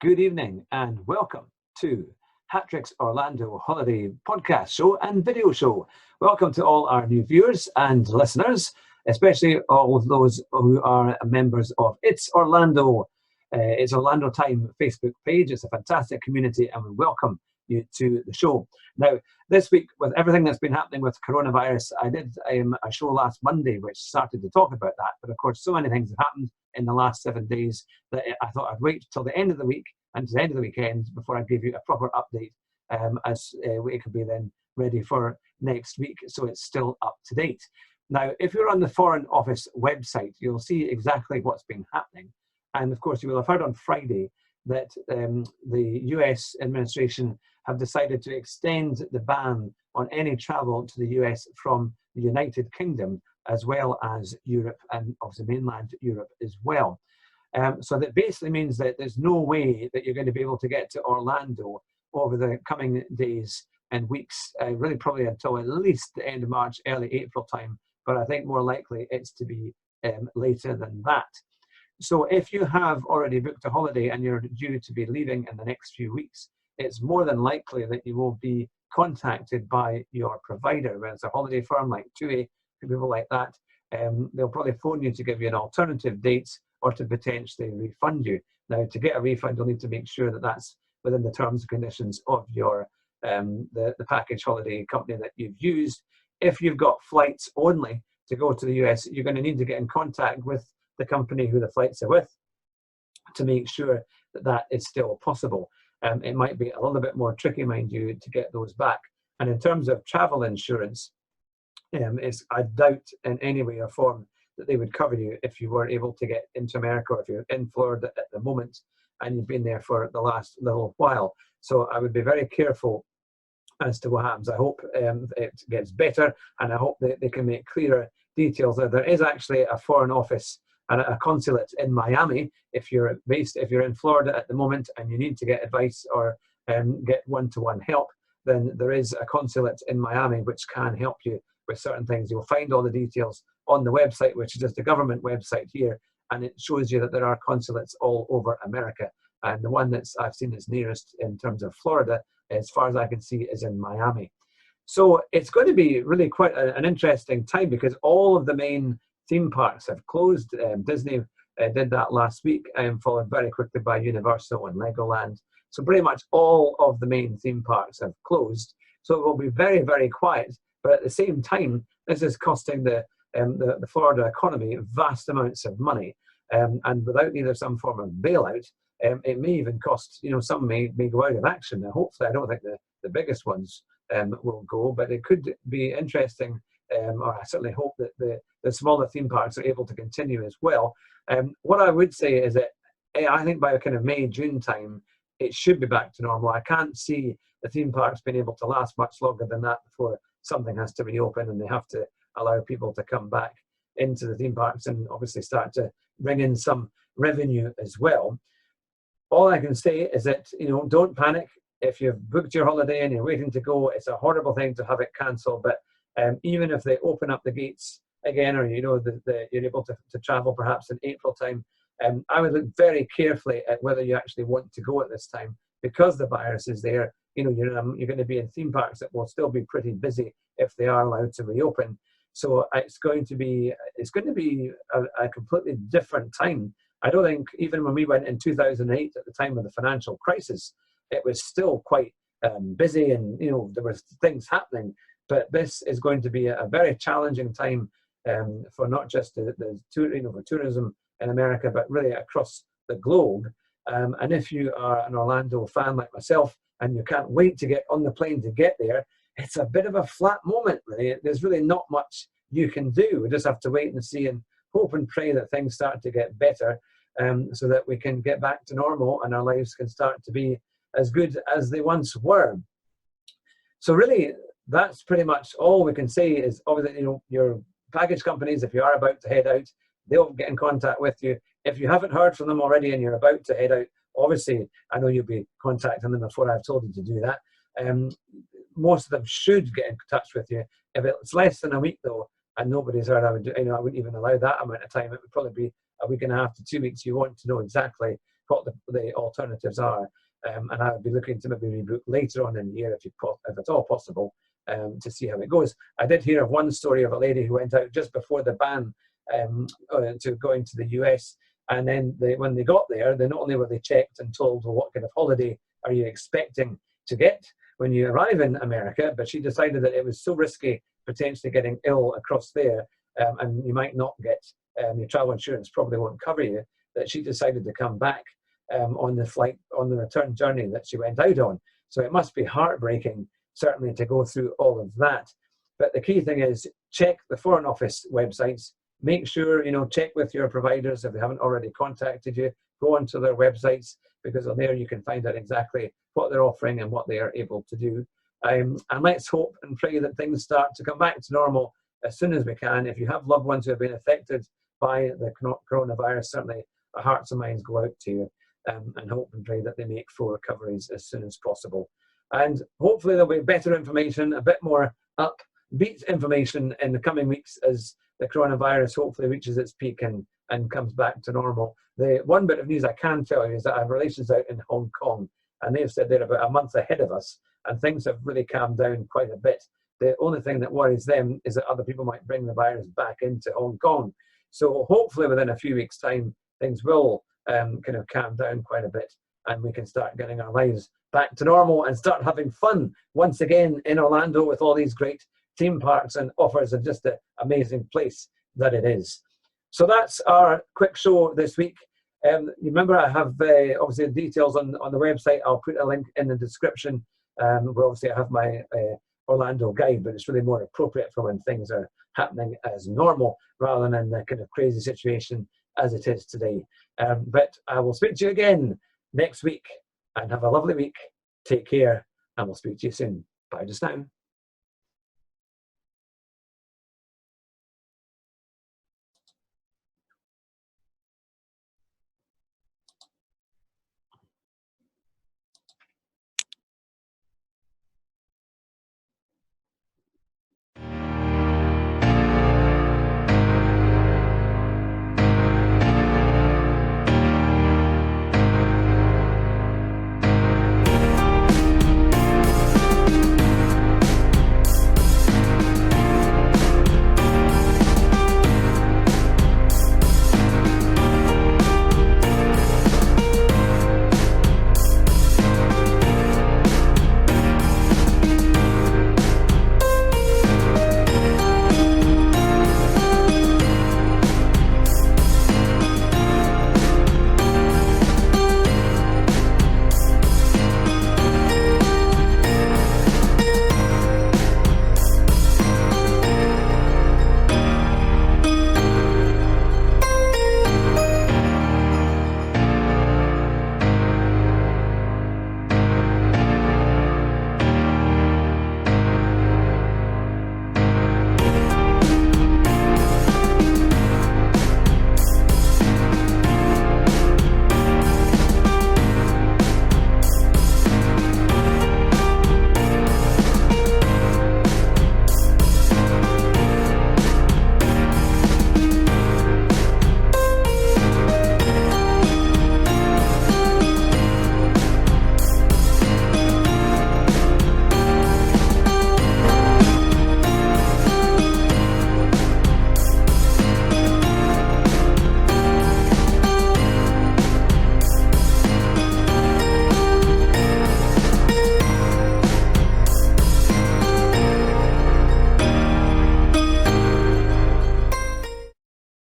Good evening and welcome to Hatrick's Orlando Holiday Podcast Show and Video Show. Welcome to all our new viewers and listeners, especially all of those who are members of It's Orlando Time Facebook page. It's a fantastic community and we welcome you to the show. Now, this week, with everything that's been happening with coronavirus, I did a show last Monday which started to talk about that. But of course, so many things have happened in the last 7 days that I thought I'd wait till the end of the week and to the end of the weekend before I give you a proper update, as we could be then ready for next week, so it's still up to date. Now, if you're on the Foreign Office website, you'll see exactly what's been happening. And of course, you will have heard on Friday that the US administration have decided to extend the ban on any travel to the US from the United Kingdom, as well as Europe and obviously mainland Europe as well. So that basically means that there's no way that you're going to be able to get to Orlando over the coming days and weeks, really probably until at least the end of March, early April time, but I think more likely it's to be later than that. So if you have already booked a holiday and you're due to be leaving in the next few weeks, it's more than likely that you will be contacted by your provider, whether it's a holiday firm like TUI, people like that. They'll probably phone you to give you an alternative date or to potentially refund you. Now, to get a refund, you'll need to make sure that that's within the terms and conditions of your the package holiday company that you've used. If you've got flights only to go to the US, you're going to need to get in contact with the company who the flights are with to make sure that that is still possible. It might be a little bit more tricky, mind you, to get those back. And in terms of travel insurance, I doubt in any way or form that they would cover you if you weren't able to get into America, or if you're in Florida at the moment and you've been there for the last little while. So I would be very careful as to what happens. I hope it gets better, and I hope that they can make clearer details. There is actually a foreign office and a consulate in Miami. If you're in Florida at the moment and you need to get advice or get one-to-one help, then there is a consulate in Miami which can help you with certain things. You'll find all the details on the website, which is just a government website here, and it shows you that there are consulates all over America. And the one that I've seen is nearest in terms of Florida, as far as I can see, is in Miami. So it's going to be really quite an interesting time, because all of the main theme parks have closed. Disney did that last week, followed very quickly by Universal and Legoland. So pretty much all of the main theme parks have closed. So it will be very, very quiet. But at the same time, this is costing the Florida economy vast amounts of money. And without either some form of bailout, it may even cost, some may go out of action. Now, hopefully, I don't think the biggest ones will go, but it could be interesting. Or I certainly hope that the smaller theme parks are able to continue as well. What I would say is that I think by kind of May, June time, it should be back to normal. I can't see the theme parks being able to last much longer than that before something has to reopen and they have to allow people to come back into the theme parks and obviously start to bring in some revenue as well. All I can say is that, don't panic. If you've booked your holiday and you're waiting to go, it's a horrible thing to have it cancelled. But even if they open up the gates again, or you're able to travel perhaps in April time, I would look very carefully at whether you actually want to go at this time, because the virus is there. You're going to be in theme parks that will still be pretty busy if they are allowed to reopen. So it's going to be a completely different time. I don't think even when we went in 2008 at the time of the financial crisis, it was still quite busy and there were things happening. But this is going to be a very challenging time for not just the tourism in America, but really across the globe. And if you are an Orlando fan like myself and you can't wait to get on the plane to get there, it's a bit of a flat moment, really. There's really not much you can do. We just have to wait and see and hope and pray that things start to get better, so that we can get back to normal and our lives can start to be as good as they once were. So really, that's pretty much all we can say. Is obviously, your package companies, if you are about to head out, they'll get in contact with you. If you haven't heard from them already and you're about to head out, obviously, I know you'll be contacting them before I've told you to do that. Most of them should get in touch with you. If it's less than a week, though, and nobody's heard, I wouldn't even allow that amount of time. It would probably be a week and a half to 2 weeks. You want to know exactly what the alternatives are. And I would be looking to maybe rebook later on in the year if it's all possible, to see how it goes. I did hear of one story of a lady who went out just before the ban to going to the US, and then when they got there, not only were they checked and told, well, what kind of holiday are you expecting to get when you arrive in America, but she decided that it was so risky potentially getting ill across there, and you might not get your travel insurance probably won't cover you, that she decided to come back on the flight, on the return journey that she went out on. So it must be heartbreaking, certainly, to go through all of that. But the key thing is, check the Foreign Office websites. Make sure, check with your providers if they haven't already contacted you. Go onto their websites, because on there you can find out exactly what they're offering and what they are able to do. And let's hope and pray that things start to come back to normal as soon as we can. If you have loved ones who have been affected by the coronavirus, certainly our hearts and minds go out to you, and hope and pray that they make full recoveries as soon as possible. And hopefully there'll be better information, a bit more upbeat information in the coming weeks as the coronavirus hopefully reaches its peak and comes back to normal. The one bit of news I can tell you is that I have relations out in Hong Kong, and they've said they're about a month ahead of us, and things have really calmed down quite a bit. The only thing that worries them is that other people might bring the virus back into Hong Kong. So hopefully within a few weeks' time, things will kind of calm down quite a bit, and we can start getting our lives back to normal and start having fun once again in Orlando with all these great theme parks and offers, and just the amazing place that it is. So that's our quick show this week. You remember, I have obviously details on the website. I'll put a link in the description, where obviously I have my Orlando guide, but it's really more appropriate for when things are happening as normal rather than in the kind of crazy situation as it is today. But I will speak to you again next week, and have a lovely week. Take care, and we'll speak to you soon. Bye just now.